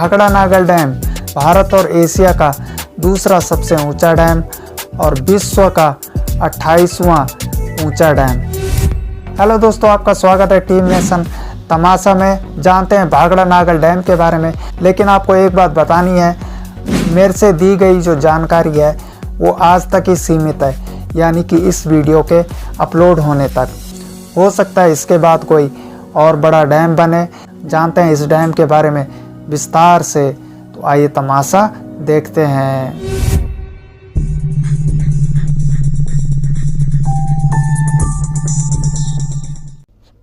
Bhakra Nagal dam Bharat और Asia का दूसरा सबसे ऊंचा डैम और विश्व का 28वां ऊंचा डैम। हेलो दोस्तों, आपका स्वागत है टीम नेशन तमाशा में। जानते हैं भाखड़ा नागल डैम के बारे में, लेकिन आपको एक बात बतानी है, मेरे से दी गई जो जानकारी है वो आज तक ही सीमित है, यानी कि इस वीडियो के अपलोड होने तक। हो सकता है इसके बाद कोई और बड़ा डैम बने। जानते हैं इस डैम के बारे में विस्तार से, तो आइए तमाशा देखते हैं।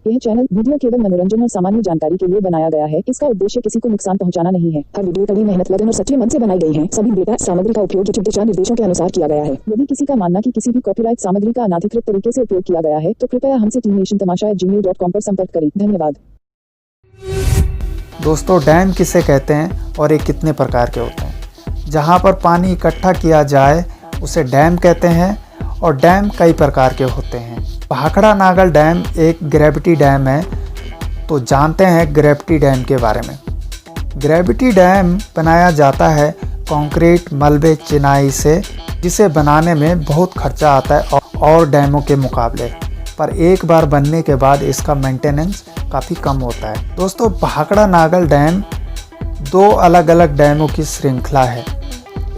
यह चैनल वीडियो केवल मनोरंजन और सामान्य जानकारी के लिए बनाया गया है। इसका उद्देश्य किसी को नुकसान पहुंचाना नहीं है। हर वीडियो कड़ी मेहनत लगन और सच्चे मन से बनाई गई है। सभी डेटा सामग्री का उपयोग उचित दिशा निर्देशों के अनुसार किया गया है। यदि किसी का मानना कि किसी भी कॉपीराइट सामग्री का अनाधिकृत तरीके से उपयोग किया गया है, तो कृपया हमसे teamnationtamasha@gmail.com पर संपर्क करें। धन्यवाद। दोस्तों, डैम किसे कहते हैं और ये कितने प्रकार के होते हैं? जहाँ पर पानी इकट्ठा किया जाए उसे डैम कहते हैं, और डैम कई प्रकार के होते हैं। भाखड़ा नागल डैम एक ग्रेविटी डैम है। तो जानते हैं ग्रेविटी डैम के बारे में। ग्रेविटी डैम बनाया जाता है कंक्रीट मलबे चिनाई से, जिसे बनाने में बहुत खर्चा आता है और डैमों के मुकाबले, पर एक बार बनने के बाद इसका मेंटेनेंस काफ़ी कम होता है। दोस्तों, भाखड़ा नागल डैम दो अलग अलग डैमों की श्रृंखला है।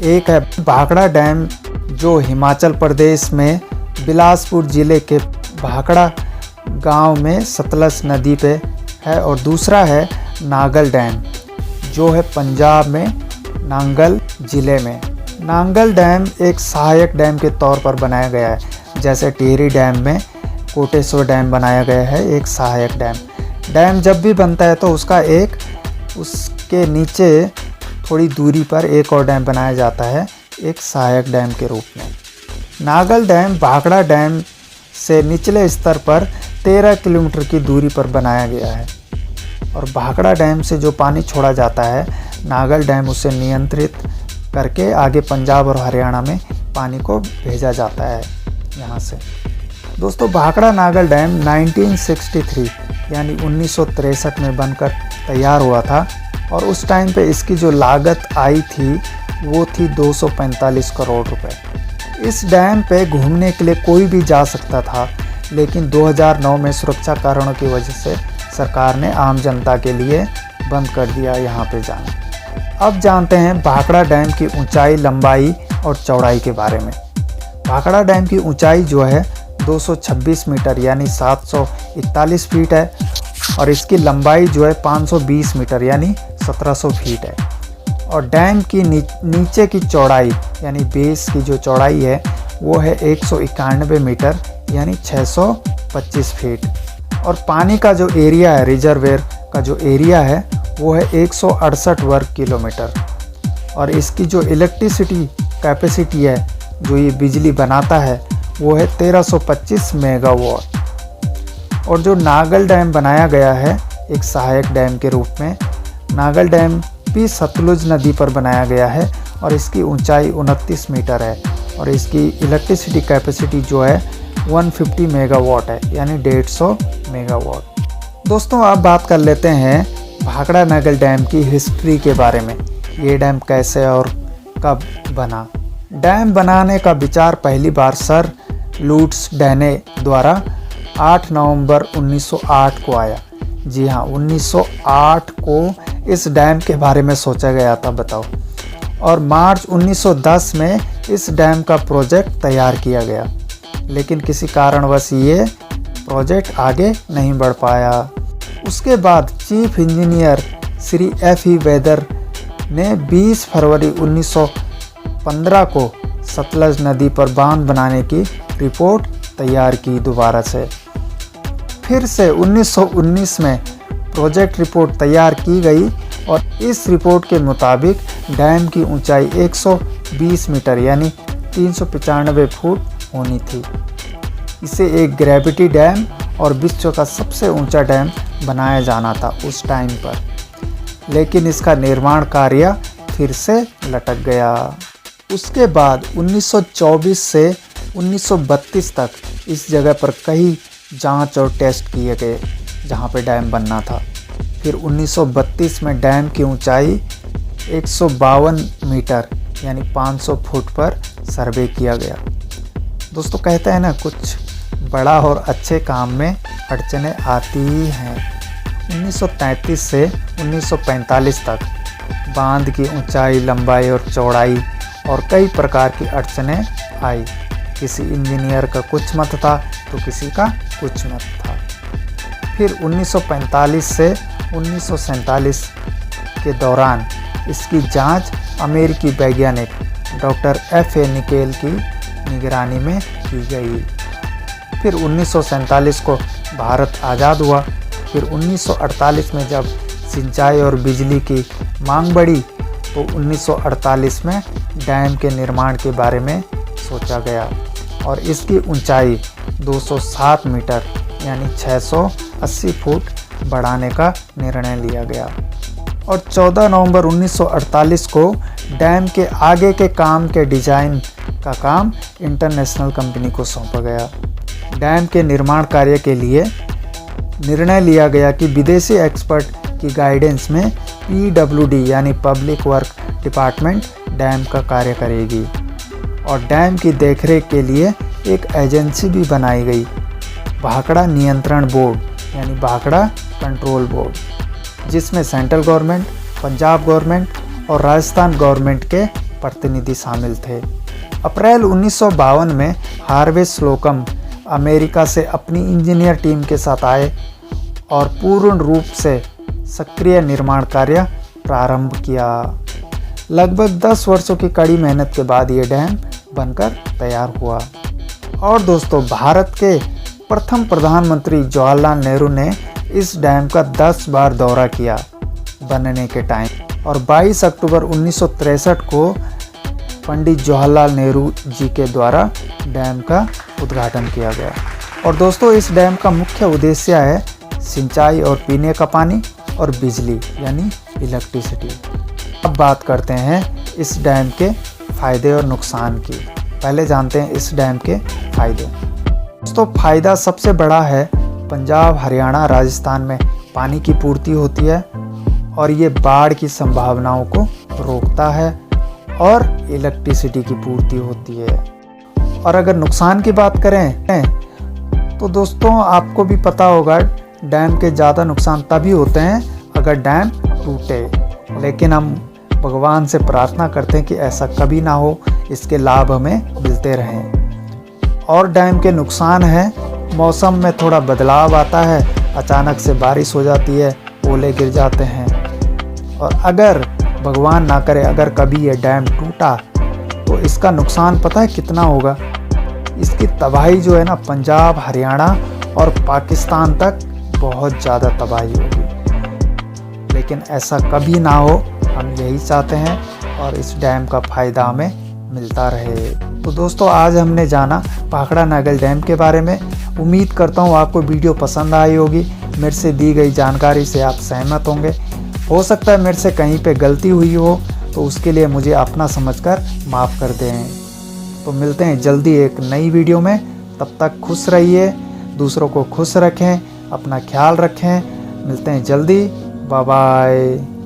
एक है भाखड़ा डैम जो हिमाचल प्रदेश में बिलासपुर ज़िले के भाखड़ा गांव में सतलज नदी पे है, और दूसरा है नागल डैम जो है पंजाब में नांगल ज़िले में। नांगल डैम एक सहायक डैम के तौर पर बनाया गया है, जैसे टिहरी डैम में कोटेश्वर डैम बनाया गया है, एक सहायक डैम। डैम जब भी बनता है तो उसके नीचे थोड़ी दूरी पर एक और डैम बनाया जाता है, एक सहायक डैम के रूप में। नागल डैम भाखड़ा डैम से निचले स्तर पर 13 किलोमीटर की दूरी पर बनाया गया है, और भाखड़ा डैम से जो पानी छोड़ा जाता है, नागल डैम उसे नियंत्रित करके आगे पंजाब और हरियाणा में पानी को भेजा जाता है यहाँ से। दोस्तों, भाखड़ा नागल डैम 1963 यानी 1963 में बनकर तैयार हुआ था, और उस टाइम पे इसकी जो लागत आई थी वो थी 245 करोड़ रुपए। इस डैम पे घूमने के लिए कोई भी जा सकता था, लेकिन 2009 में सुरक्षा कारणों की वजह से सरकार ने आम जनता के लिए बंद कर दिया यहाँ पे जाना। अब जानते हैं भाखड़ा डैम की ऊंचाई, लंबाई और चौड़ाई के बारे में। भाखड़ा डैम की ऊंचाई जो है 226 मीटर यानी 741 फीट है, और इसकी लंबाई जो है 520 मीटर यानी 1700 फीट है। और डैम की नीचे की चौड़ाई यानी बेस की जो चौड़ाई है वो है 191 मीटर यानी 625 फीट। और पानी का जो एरिया है, रिजर्वेयर का जो एरिया है वो है 168 वर्ग किलोमीटर। और इसकी जो इलेक्ट्रिसिटी कैपेसिटी है, जो ये बिजली बनाता है, वो है 1325 मेगावाट। और जो नागल डैम बनाया गया है एक सहायक डैम के रूप में, नागल डैम भी सतलुज नदी पर बनाया गया है, और इसकी ऊंचाई 29 मीटर है, और इसकी इलेक्ट्रिसिटी कैपेसिटी जो है 150 मेगावाट है यानी 150 मेगावाट। दोस्तों, अब बात कर लेते हैं भाखड़ा नागल डैम की हिस्ट्री के बारे में। ये डैम कैसे और कब बना? डैम बनाने का विचार पहली बार सर लुट्स डैने द्वारा 8 नवंबर 1908 को आया। जी हाँ, 1908 को इस डैम के बारे में सोचा गया था, बताओ। और मार्च 1910 में इस डैम का प्रोजेक्ट तैयार किया गया, लेकिन किसी कारणवश ये प्रोजेक्ट आगे नहीं बढ़ पाया। उसके बाद chief engineer Shri F.E. Weather ने 20 फरवरी 1915 को सतलज नदी पर बांध बनाने की रिपोर्ट तैयार की दोबारा से। फिर से 1919 में प्रोजेक्ट रिपोर्ट तैयार की गई, और इस रिपोर्ट के मुताबिक डैम की ऊंचाई 120 मीटर यानी 395 फुट होनी थी। इसे एक ग्रेविटी डैम और विश्व का सबसे ऊंचा डैम बनाया जाना था उस टाइम पर, लेकिन इसका निर्माण कार्य फिर से लटक गया। उसके बाद 1924 से 1932 तक इस जगह पर कई जांच और टेस्ट किए गए जहां पे डैम बनना था। फिर 1932 में डैम की ऊंचाई 152 मीटर यानी 500 फुट पर सर्वे किया गया। दोस्तों कहते हैं ना, कुछ बड़ा और अच्छे काम में अड़चनें आती ही हैं। 1933 से 1945 तक बांध की ऊंचाई, लंबाई और चौड़ाई और कई प्रकार की अड़चनें आई। किसी इंजीनियर का कुछ मत था तो किसी का कुछ मत था। फिर 1945 से 1947 के दौरान इसकी जांच अमेरिकी वैज्ञानिक डॉक्टर F.A. निकेल की निगरानी में की गई। फिर 1947 को भारत आज़ाद हुआ। फिर 1948 में जब सिंचाई और बिजली की मांग बढ़ी तो 1948 में डैम के निर्माण के बारे में सोचा गया और इसकी ऊंचाई 207 मीटर यानी 680 फुट बढ़ाने का निर्णय लिया गया। और 14 नवंबर 1948 को डैम के आगे के काम के डिजाइन का काम इंटरनेशनल कंपनी को सौंपा गया। डैम के निर्माण कार्य के लिए निर्णय लिया गया कि विदेशी एक्सपर्ट की गाइडेंस में PWD यानी पब्लिक वर्क डिपार्टमेंट डैम का कार्य करेगी और डैम की देखरेख के लिए एक एजेंसी भी बनाई गई, भाखड़ा नियंत्रण बोर्ड यानी भाखड़ा कंट्रोल बोर्ड, जिसमें सेंट्रल गवर्नमेंट, पंजाब गवर्नमेंट और राजस्थान गवर्नमेंट के प्रतिनिधि शामिल थे। अप्रैल 1952 में हार्वे स्लोकम अमेरिका से अपनी इंजीनियर टीम के साथ आए और पूर्ण रूप से सक्रिय निर्माण कार्य प्रारंभ किया। लगभग 10 वर्षों की कड़ी मेहनत के बाद ये डैम बनकर तैयार हुआ। और दोस्तों, भारत के प्रथम प्रधानमंत्री जवाहरलाल नेहरू ने इस डैम का 10 बार दौरा किया बनने के टाइम और 22 अक्टूबर 1963 को पंडित जवाहरलाल नेहरू जी के द्वारा डैम का उद्घाटन किया गया। और दोस्तों, इस डैम का मुख्य उद्देश्य है सिंचाई और पीने का पानी और बिजली यानी इलेक्ट्रिसिटी। अब बात करते हैं इस डैम के फायदे और नुकसान की। पहले जानते हैं इस डैम के फायदे। दोस्तों, फायदा सबसे बड़ा है, पंजाब, हरियाणा, राजस्थान में पानी की पूर्ति होती है और ये बाढ़ की संभावनाओं को रोकता है और इलेक्ट्रिसिटी की पूर्ति होती है। और अगर नुकसान की बात करें तो दोस्तों, आपको भी पता होगा डैम के ज़्यादा नुकसान तभी होते हैं अगर डैम टूटे, लेकिन हम भगवान से प्रार्थना करते हैं कि ऐसा कभी ना हो, इसके लाभ हमें मिलते रहें। और डैम के नुकसान है, मौसम में थोड़ा बदलाव आता है, अचानक से बारिश हो जाती है, ओले गिर जाते हैं। और अगर भगवान ना करे अगर कभी ये डैम टूटा तो इसका नुकसान पता है कितना होगा? इसकी तबाही जो है ना, पंजाब, हरियाणा और पाकिस्तान तक बहुत ज़्यादा तबाही होगी। लेकिन ऐसा कभी ना हो, हम यही चाहते हैं और इस डैम का फ़ायदा हमें मिलता रहे। तो दोस्तों, आज हमने जाना भाखड़ा नागल डैम के बारे में। उम्मीद करता हूँ आपको वीडियो पसंद आई होगी। मेरे से दी गई जानकारी से आप सहमत होंगे। हो सकता है मेरे से कहीं पे गलती हुई हो तो उसके लिए मुझे अपना समझकर माफ़ कर दें। तो मिलते हैं जल्दी एक नई वीडियो में। तब तक खुश रहिए, दूसरों को खुश रखें, अपना ख्याल रखें। मिलते हैं जल्दी। Bye bye.